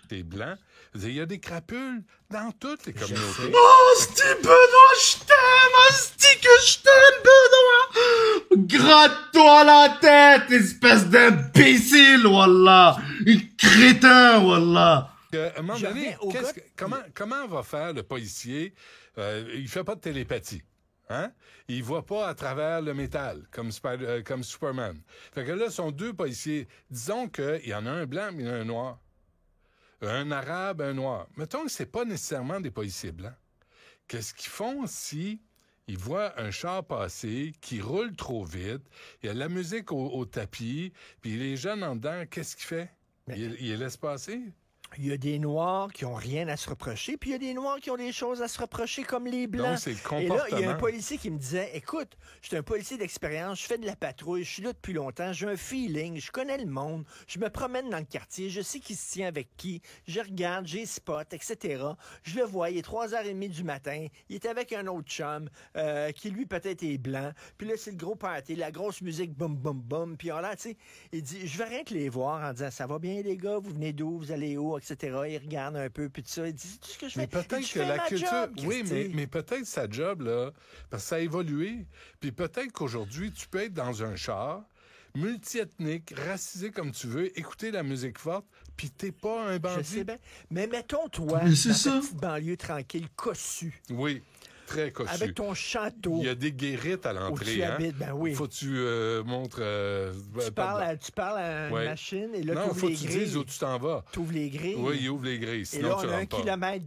T'es blanc. Il y a des crapules dans toutes les communautés. Oh, Asti, Benoît, je t'aime, Asti, que je t'aime, Benoît. Gratte-toi la tête, espèce d'imbécile, wallah. Un crétin, wallah. À un moment Je donné, reviens au gars- comment va faire le policier? Il fait pas de télépathie. Hein? Il voit pas à travers le métal, comme Superman. Fait que là, sont 2 policiers. Disons qu'il y en a un blanc, mais il y en a un noir. Un arabe, un noir. Mettons que c'est pas nécessairement des policiers blancs. Qu'est-ce qu'ils font si ils voient un char passer qui roule trop vite, il y a de la musique au tapis, puis les jeunes en dedans, qu'est-ce qu'il fait? Il les laisse passer? Il y a des Noirs qui ont rien à se reprocher, puis il y a des Noirs qui ont des choses à se reprocher, comme les Blancs. Donc, c'est le Et là, il y a un comportement. policier qui me disait, écoute, je suis un policier d'expérience, je fais de la patrouille, je suis là depuis longtemps, j'ai un feeling, je connais le monde, je me promène dans le quartier, je sais qui se tient avec qui, je regarde, j'ai spot, etc. Je le vois, il est 3h30 du matin, il est avec un autre chum, qui lui peut-être est blanc, puis là, c'est le gros party, la grosse musique, boum, boum, boum, puis là, tu sais, il dit, je vais rien que les voir en disant, ça va bien les gars, vous venez d'où, vous allez où, etc. Il regarde un peu, puis tout ça. Il dit, tout ce que je fais. Mais peut-être Il dit, que je fais la ma culture. job, Oui, Christy. mais peut-être sa job, là, parce que ça a évolué. Puis peut-être qu'aujourd'hui, tu peux être dans un char, multiethnique, racisé comme tu veux, écouter la musique forte, puis t'es pas un Je bandit. sais bien. Mais mettons, toi, Mais c'est dans ça. ta petite banlieue tranquille, cossu, Oui, très cossu. avec ton château Il y a des guérites à où tu l'entrée, hein. habites, ben oui. Faut que tu montres... Tu parles à une Ouais. machine, et là, Non, tu faut ouvres que les tu dises où grilles. tu t'en vas. Tu ouvres les grilles. Oui, il ouvre les grilles, Et sinon là, tu on a un rentres pas. kilomètre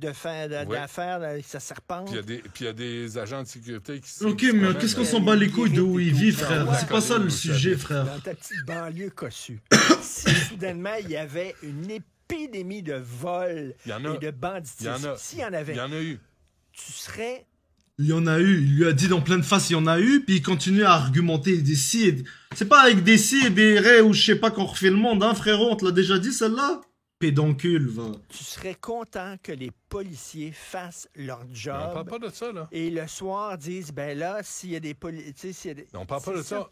Ouais. d'affaires, ça serpente. Puis il y a des agents de sécurité qui Ok, qui se mais promènent, qu'est-ce qu'on là. s'en bat les couilles de où il vit, frère? Ouais. C'est pas ça le Où sujet, j'habite. frère. Dans ta petite banlieue cossue. Si soudainement, il y avait une épidémie de vol Il y en a. et de banditisme, Il y en a. s'il y en avait, Il y en a eu. tu serais... Il y en a eu, il lui a dit dans plein de faces, il y en a eu, puis il continue à argumenter des si et des... C'est pas avec des si et des ré ou je sais pas qu'on refait le monde, hein, frérot, on te l'a déjà dit celle-là? Pédoncule, va. Tu serais content que les policiers fassent leur Mais on job parle pas de ça, là. et le soir disent, ben là, s'il y a des policiers... Mais on parle pas de ça.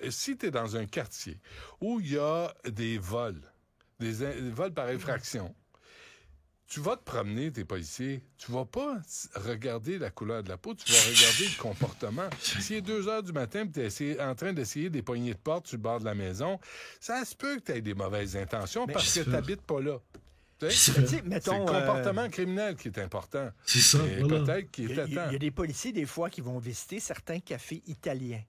Si tu es dans un quartier où il y a des vols, des vols par infraction, tu vas te promener, t'es policier, tu vas pas regarder la couleur de la peau, tu vas regarder le comportement. S'il est 2 heures du matin et tu es en train d'essayer des poignées de porte sur le bord de la maison, ça se peut que tu aies des mauvaises intentions Mais parce que tu n'habites pas là. Tu sais, J'espère. Tu sais, c'est le mettons, comportement criminel qui est important. C'est ça, Et voilà. peut-être qu'il il était y temps. a des policiers, des fois, qui vont visiter certains cafés italiens.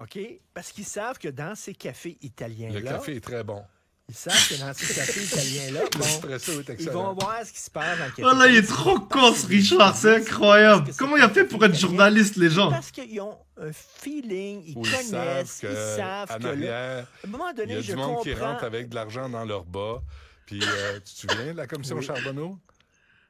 OK? Parce qu'ils savent que dans ces cafés italiens-là, Le café est très bon. ils savent que dans ces cafés italiens-là, L'espresso est ils vont excellent. voir ce qui se passe dans le café Oh là, il est italien. trop C'est con, parce ce que Richard, c'est parce incroyable. que c'est Comment il a fait pour être italien. journaliste, les gens? Parce qu'ils ont un feeling, ils Où connaissent, ils savent que qu'en là, arrière, à un moment il donné, y a je du monde qui comprends. rentre avec de l'argent dans leur bas. Puis, tu te souviens de la commission Oui. Charbonneau?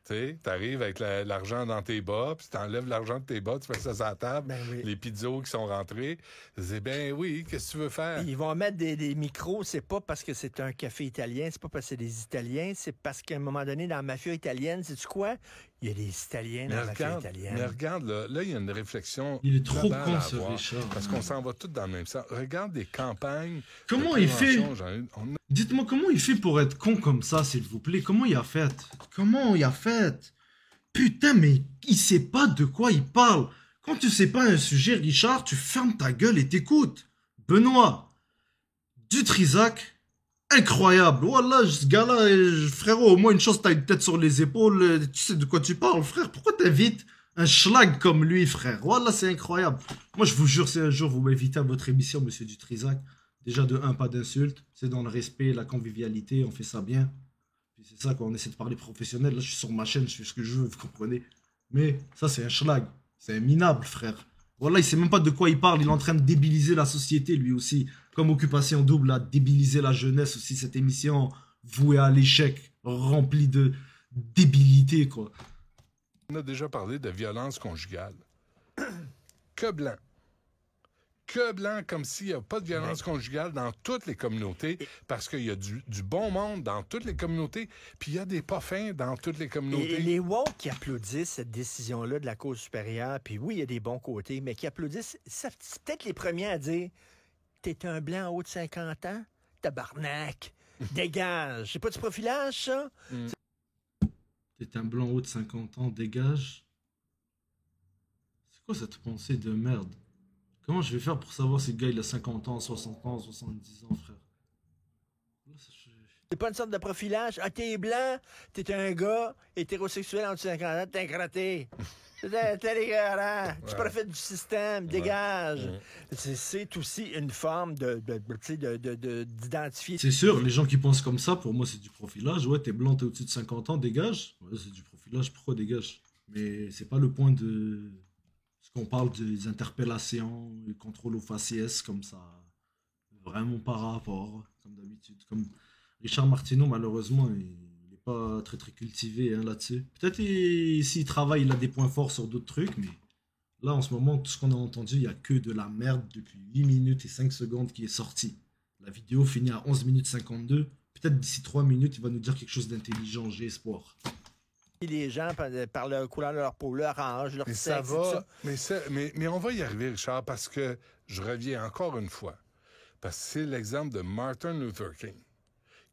Tu sais, t'arrives avec l'argent dans tes bas, puis t'enlèves l'argent de tes bas, tu fais ça sur la table, Ben oui. les pizzas qui sont rentrés. C'est ben oui, qu'est-ce que tu veux faire? Ils vont mettre des micros, c'est pas parce que c'est un café italien, c'est pas parce que c'est des Italiens, c'est parce qu'à un moment donné, dans la mafia italienne, sais-tu quoi? Il y a des Italiens dans la mafia italienne. mais regarde, là, il y a une réflexion. Il est trop globale con, à ce avoir, Richard. Parce qu'on s'en va tous dans le même sens. Regarde des campagnes. Comment de il fait? prévention, on a Dites-moi, comment il fait pour être con comme ça, s'il vous plaît? Comment il a fait? Comment il a fait? Putain, mais il sait pas de quoi il parle. Quand tu sais pas un sujet, Richard, tu fermes ta gueule et t'écoutes. Benoît, Dutrisac, incroyable. Voilà, ce gars-là, frérot, au moins une chance, t'as une tête sur les épaules, tu sais de quoi tu parles, frère. Pourquoi t'invites un schlag comme lui, frère? Voilà, c'est incroyable. Moi, je vous jure, si un jour vous m'invitez à votre émission, monsieur Dutrisac, déjà de un, pas d'insulte. C'est dans le respect, la convivialité, on fait ça bien. Puis c'est ça, quand on essaie de parler professionnel, là, je suis sur ma chaîne, je fais ce que je veux, vous comprenez. Mais ça, c'est un schlag. C'est un minable, frère. Voilà, il sait même pas de quoi il parle. Il est en train de débiliser la société, lui aussi. Comme Occupation Double a débilisé la jeunesse aussi, cette émission vouée à l'échec, remplie de débilité, quoi. On a déjà parlé de violence conjugale. Que blanc. Que blanc, comme s'il n'y a pas de violence conjugale dans toutes les communautés, parce qu'il y a du bon monde dans toutes les communautés, puis il y a des pas fins dans toutes les communautés. Et les woke qui applaudissent cette décision-là de la Cour supérieure, puis oui, il y a des bons côtés, mais qui applaudissent, c'est peut-être les premiers à dire « T'es un blanc haut de 50 ans? Tabarnak! Dégage! C'est pas du profilage, ça? T'es un blanc haut de 50 ans, dégage. C'est quoi cette pensée de merde? Comment je vais faire pour savoir si le gars il a 50 ans, 60 ans, 70 ans, frère? Là, C'est pas une sorte de profilage. Ah, t'es blanc, t'es un gars hétérosexuel en dessous de 50 ans, t'es un crotté. T'es dégueulasse. Tu profites du système, dégage. C'est aussi une forme d'identifier. C'est sûr, les gens qui pensent comme ça, pour moi, c'est du profilage. Ouais, t'es blanc, t'es au-dessus de 50 ans, dégage. Ouais, c'est du profilage, pourquoi dégage? Mais c'est pas le point de... ce qu'on parle des interpellations, le contrôle aux faciès, comme ça. Vraiment par rapport, comme d'habitude. Comme Richard Martineau, malheureusement, il n'est pas très très cultivé hein, là-dessus. Peut-être s'il travaille, il a des points forts sur d'autres trucs, mais là, en ce moment, tout ce qu'on a entendu, il n'y a que de la merde depuis 8 minutes et 5 secondes qui est sorti. La vidéo finit à 11 minutes 52. Peut-être d'ici 3 minutes, il va nous dire quelque chose d'intelligent, j'ai espoir. Les gens par la couleur de leur peau, leur âge, leur Mais sexe, ça et tout va, ça. mais on va y arriver, Richard, parce que je reviens encore une fois. Parce que c'est l'exemple de Martin Luther King,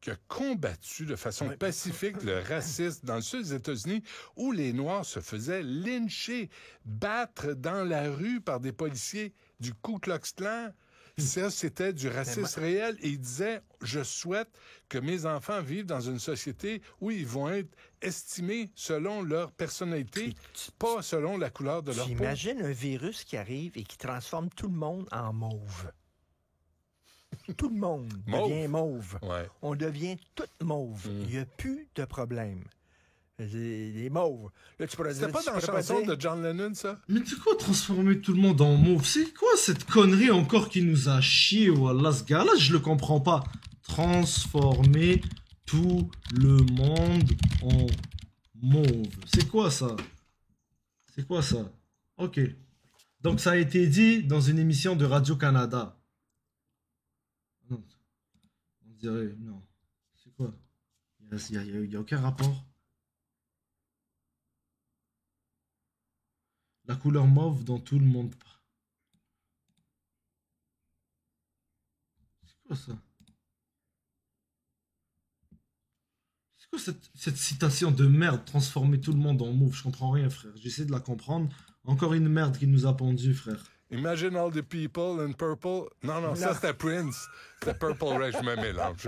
qui a combattu de façon pacifique le racisme dans le sud des États-Unis, où les Noirs se faisaient lyncher, battre dans la rue par des policiers du Ku Klux Klan. Ça, c'était du racisme réel. Et il disait, je souhaite que mes enfants vivent dans une société où ils vont être estimés selon leur personnalité, pas selon la couleur de leur peau. J'imagine un virus qui arrive et qui transforme tout le monde en mauve. Tout le monde devient mauve. Ouais. On devient tout mauve. Il n'y a plus de problème. Les mauves. Là, tu pourrais C'était dire, pas dans la chanson de John Lennon, ça? Mais c'est quoi transformer tout le monde en mauve? C'est quoi cette connerie encore qui nous a chié? Voilà, ce gars-là, je le comprends pas. Transformer tout le monde en mauve. C'est quoi ça? C'est quoi ça? Ok. Donc ça a été dit dans une émission de Radio-Canada. Non. On dirait... Non. C'est quoi? Il y a aucun rapport. La couleur mauve dans tout le monde. C'est quoi ça? C'est C'est quoi cette citation de merde, transformer tout le monde en mauve? Je comprends rien, frère. J'essaie de la comprendre. Encore une merde qui nous a pendu, frère. Imagine all the people in purple. Non, ça c'était Prince. C'était Purple Rain, je me mélange.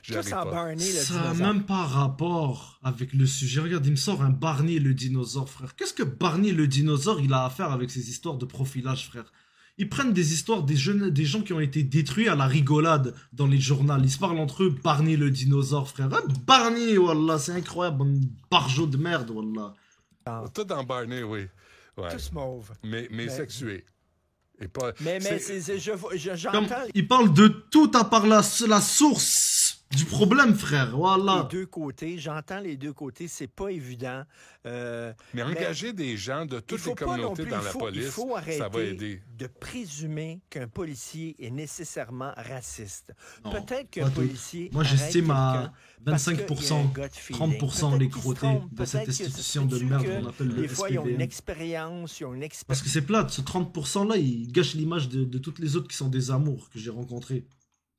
J'y Tout arrive en pas. Barney, le Ça n'a dinosaure. même pas rapport avec le sujet. Regarde, il me sort un Barney le dinosaure, frère. Qu'est-ce que Barney le dinosaure, il a à faire avec ces histoires de profilage, frère? Ils prennent des histoires des gens qui ont été détruits à la rigolade dans les journaux. Ils se parlent entre eux, Barney le dinosaure, frère. Ah, Barney, wallah, c'est incroyable, un barjot de merde, wallah. Tout en Barney, oui. Ouais. Tous mauves. Mais sexué. Et pas, Mais j'entends Comme, il parle de tout à part la source du problème, frère, les voilà. deux côtés. J'entends les deux côtés. C'est pas évident. mais engager des gens de Il toutes faut les pas non communautés plus, dans la il police, faut arrêter ça va aider. de présumer qu'un policier est nécessairement raciste. Non, Peut-être qu'un pas tout. policier. Moi, arrête j'estime à quelqu'un parce qu'il y a 25%, un gut feeling. 30% Peut-être les qu'il se crottés trompe, dans cette peut-être que institution ça de se peut merde que qu'on appelle le des fois, ils ont une SPVM. expérience, ils ont une Parce expérience. que c'est plate, ce 30% là, il gâche l'image de toutes les autres qui sont des amours que j'ai rencontrés.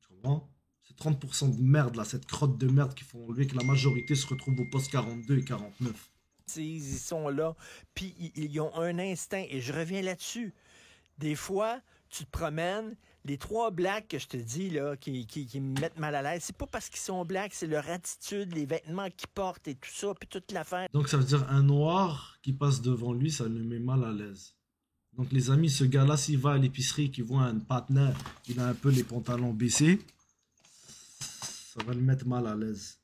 Tu comprends? C'est 30% de merde là, cette crotte de merde qui font enlever que la majorité se retrouve au poste 42 et 49. Ils sont là, puis ils ont un instinct, et je reviens là-dessus. Des fois, tu te promènes, les 3 blacks que je te dis, là, qui me mettent mal à l'aise, c'est pas parce qu'ils sont blacks, c'est leur attitude, les vêtements qu'ils portent et tout ça, puis toute l'affaire. Donc ça veut dire un noir qui passe devant lui, ça le met mal à l'aise. Donc les amis, ce gars-là, s'il va à l'épicerie, qu'il voit un partenaire, il a un peu les pantalons baissés, ça va le mettre mal à l'aise.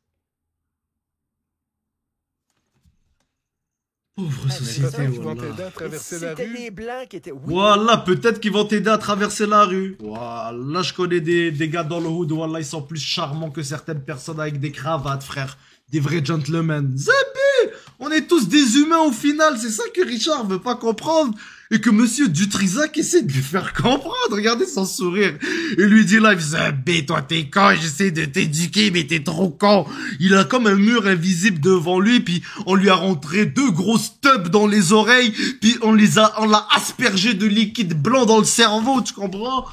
Pauvre Mais société, peut-être qu'ils vont wallah. t'aider à traverser la C'était rue. les blancs qui étaient... Oui, Voilà, peut-être qu'ils vont t'aider à traverser la rue. Voilà, je connais des gars dans le hood, voilà, ils sont plus charmants que certaines personnes avec des cravates, frère. Des vrais gentlemen. Zabi, on est tous des humains au final, c'est ça que Richard veut pas comprendre. Et que monsieur Dutrisac essaie de lui faire comprendre. Regardez son sourire. Il lui dit là, Zabi, toi t'es con, j'essaie de t'éduquer, mais t'es trop con. Il a comme un mur invisible devant lui, puis on lui a rentré 2 grosses tubs dans les oreilles, puis on l'a aspergé de liquide blanc dans le cerveau, tu comprends?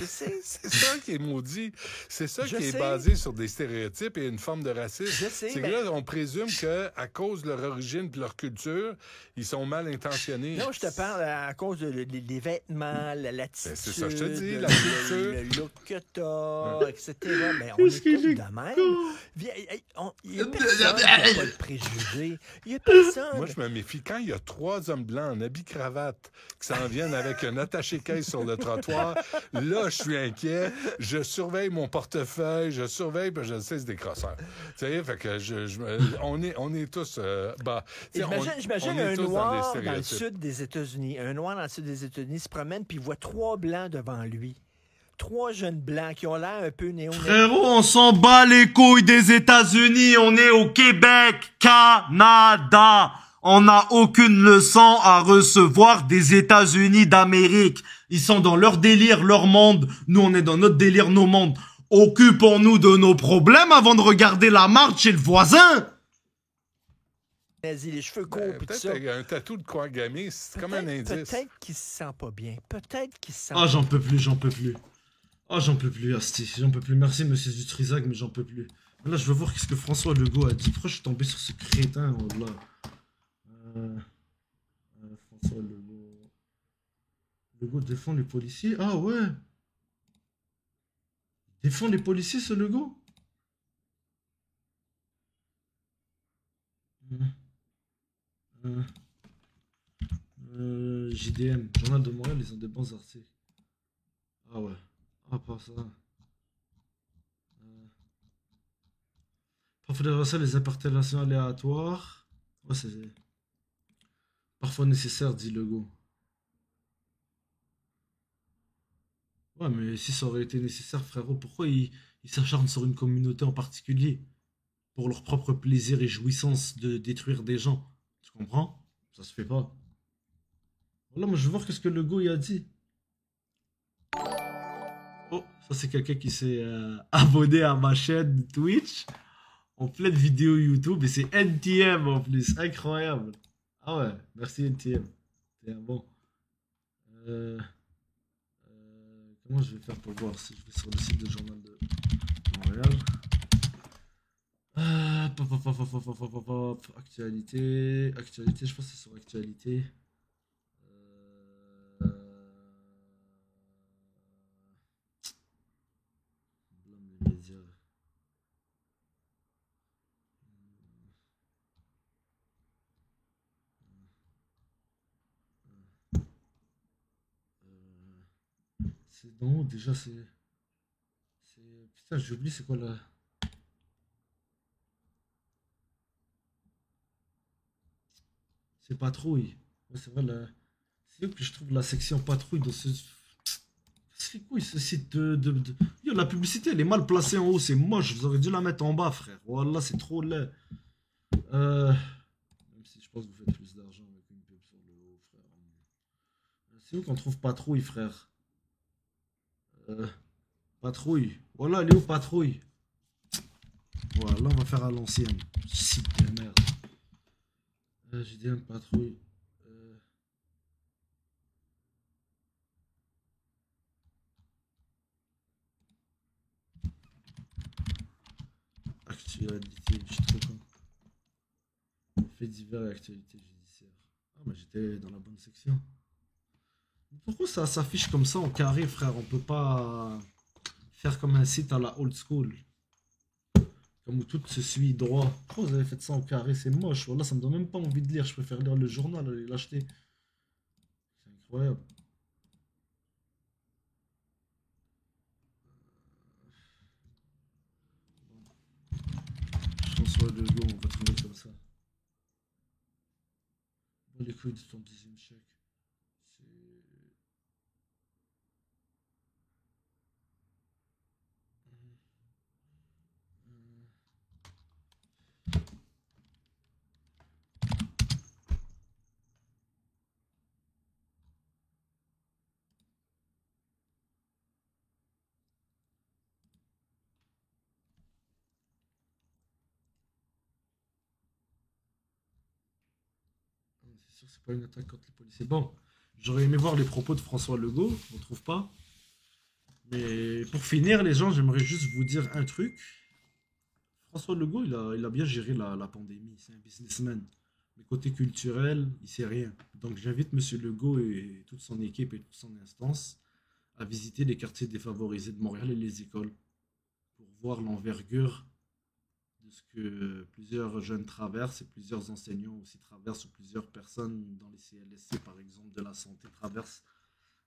je sais, C'est ça qui est maudit. C'est ça Je qui est sais. basé sur des stéréotypes et une forme de racisme. Je sais, C'est mais- que là, on présume qu'à cause de leur origine et de leur culture, ils sont mal intentionnés. Non, je te parle à cause des vêtements, l'attitude, c'est ça, je te dis, la le culture. look que t'as, etc. Mais on Qu'est-ce est qu'il tous est de même. Il y a personne qui n'a pas de préjugés. Il y a personne. Moi, je me méfie. Quand il y a 3 hommes blancs en habit-cravate qui s'en viennent avec un attaché-caisse sur le trottoir, là, je suis inquiet. Je surveille mon portefeuille, je surveille, puis je sais, c'est des crosseurs. Tu sais, fait que on est tous... tu sais, J'imagine on est un tous noir des dans le stéréotypes. sud des États-Unis. Un noir dans le sud des États-Unis se promène puis il voit 3 blancs devant lui. 3 jeunes blancs qui ont l'air un peu néo. Frérot, on s'en bat les couilles des États-Unis, on est au Québec, Canada. On n'a aucune leçon à recevoir des États-Unis d'Amérique. Ils sont dans leur délire, leur monde. Nous, on est dans notre délire, nos mondes. Occupons-nous de nos problèmes avant de regarder la marche chez le voisin. Les cheveux courts puis tout ça. Peut-être un tatou de Kwangami, c'est comme un indice. Peut-être qu'il se sent pas bien. Peut-être qu'il se sent Ah, j'en peux plus, j'en peux plus. Ah, j'en peux plus, Asti. J'en peux plus. Merci, monsieur Dutrisac, mais j'en peux plus. Là, je veux voir qu'est-ce que François Legault a dit. Pourquoi je suis tombé sur ce crétin, oh là. François Legault. Legault défend les policiers. Ah ouais. Il défend les policiers, ce Legault. JDM, Journal de Montréal, ils ont des bons articles. Ah ouais. Ah, pas ça. Parfois, les interpellations aléatoires. Ouais, c'est parfois nécessaire, dit Legault. Ouais, mais si ça aurait été nécessaire, frérot, pourquoi ils s'acharnent sur une communauté en particulier? Pour leur propre plaisir et jouissance de détruire des gens. Tu comprends? Ça se fait pas. Voilà, moi je veux voir qu'est-ce que Legault il a dit. Oh, ça c'est quelqu'un qui s'est abonné à ma chaîne Twitch. En pleine vidéo YouTube. Et c'est NTM en plus. Incroyable. Ah ouais, merci NTM. C'est un bon. Comment je vais faire pour voir si je vais sur le site de Journal de Montréal? Actualité. Actualité, je pense que c'est sur actualité. Euh, blâme les médias. C'est non, déjà putain, j'ai oublié c'est quoi là. C'est patrouille. Ouais, c'est vrai là. C'est là que je trouve la section patrouille dans ce. C'est quoi ce site Yo, la publicité elle est mal placée en haut, c'est moche, vous auriez dû la mettre en bas frère. Voilà, c'est trop laid. Même si je pense que vous faites plus d'argent avec une pub sur le haut, frère. C'est où qu'on trouve patrouille, frère? Euh, Patrouille. Voilà, elle est où patrouille? Voilà, là on va faire à l'ancienne. Site de merde. J'ai dit une patrouille. Euh, Actualité, je suis trop con. Faits divers et actualité judiciaire. Ah, mais j'étais dans la bonne section. Pourquoi ça s'affiche comme ça en carré, frère? On peut pas faire comme un site à la old school. Comme où tout se suit droit. Pourquoi vous avez fait ça en carré? C'est moche. Voilà, ça me donne même pas envie de lire. Je préfère lire le journal et l'acheter. C'est incroyable. François Legault, on va trouver comme ça. Bon, les couilles de ton dixième chèque. C'est. C'est sûr que c'est pas une attaque contre les policiers. Bon, j'aurais aimé voir les propos de François Legault, on trouve pas. Mais pour finir, les gens, j'aimerais juste vous dire un truc. François Legault, il a bien géré la pandémie. C'est un businessman. Mais côté culturel, il sait rien. Donc j'invite Monsieur Legault et toute son équipe et toute son instance à visiter les quartiers défavorisés de Montréal et les écoles pour voir l'envergure de ce que plusieurs jeunes traversent et plusieurs enseignants aussi traversent ou plusieurs personnes dans les CLSC par exemple de la santé traversent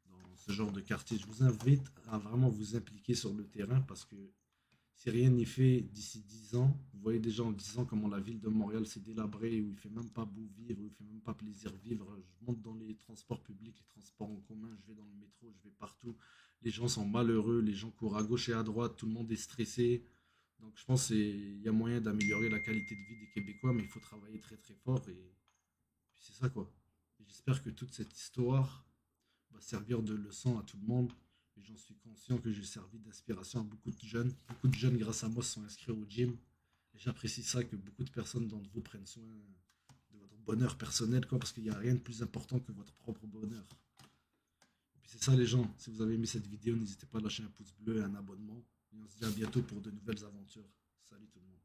dans ce genre de quartier. Je vous invite à vraiment vous impliquer sur le terrain parce que si rien n'est fait d'ici 10 ans, vous voyez déjà en 10 ans comment la ville de Montréal s'est délabrée, où il fait même pas beau vivre, où il fait même pas plaisir vivre. Je monte dans les transports publics, les transports en commun, je vais dans le métro, je vais partout. Les gens sont malheureux, les gens courent à gauche et à droite, tout le monde est stressé. Donc je pense qu'il y a moyen d'améliorer la qualité de vie des Québécois, mais il faut travailler très très fort et puis c'est ça quoi. Et j'espère que toute cette histoire va servir de leçon à tout le monde. Et j'en suis conscient que j'ai servi d'inspiration à beaucoup de jeunes. Beaucoup de jeunes, grâce à moi, se sont inscrits au gym. Et j'apprécie ça, que beaucoup de personnes d'entre vous prennent soin de votre bonheur personnel, quoi, parce qu'il n'y a rien de plus important que votre propre bonheur. Et puis c'est ça les gens, si vous avez aimé cette vidéo, n'hésitez pas à lâcher un pouce bleu et un abonnement. Et on se dit à bientôt pour de nouvelles aventures. Salut tout le monde.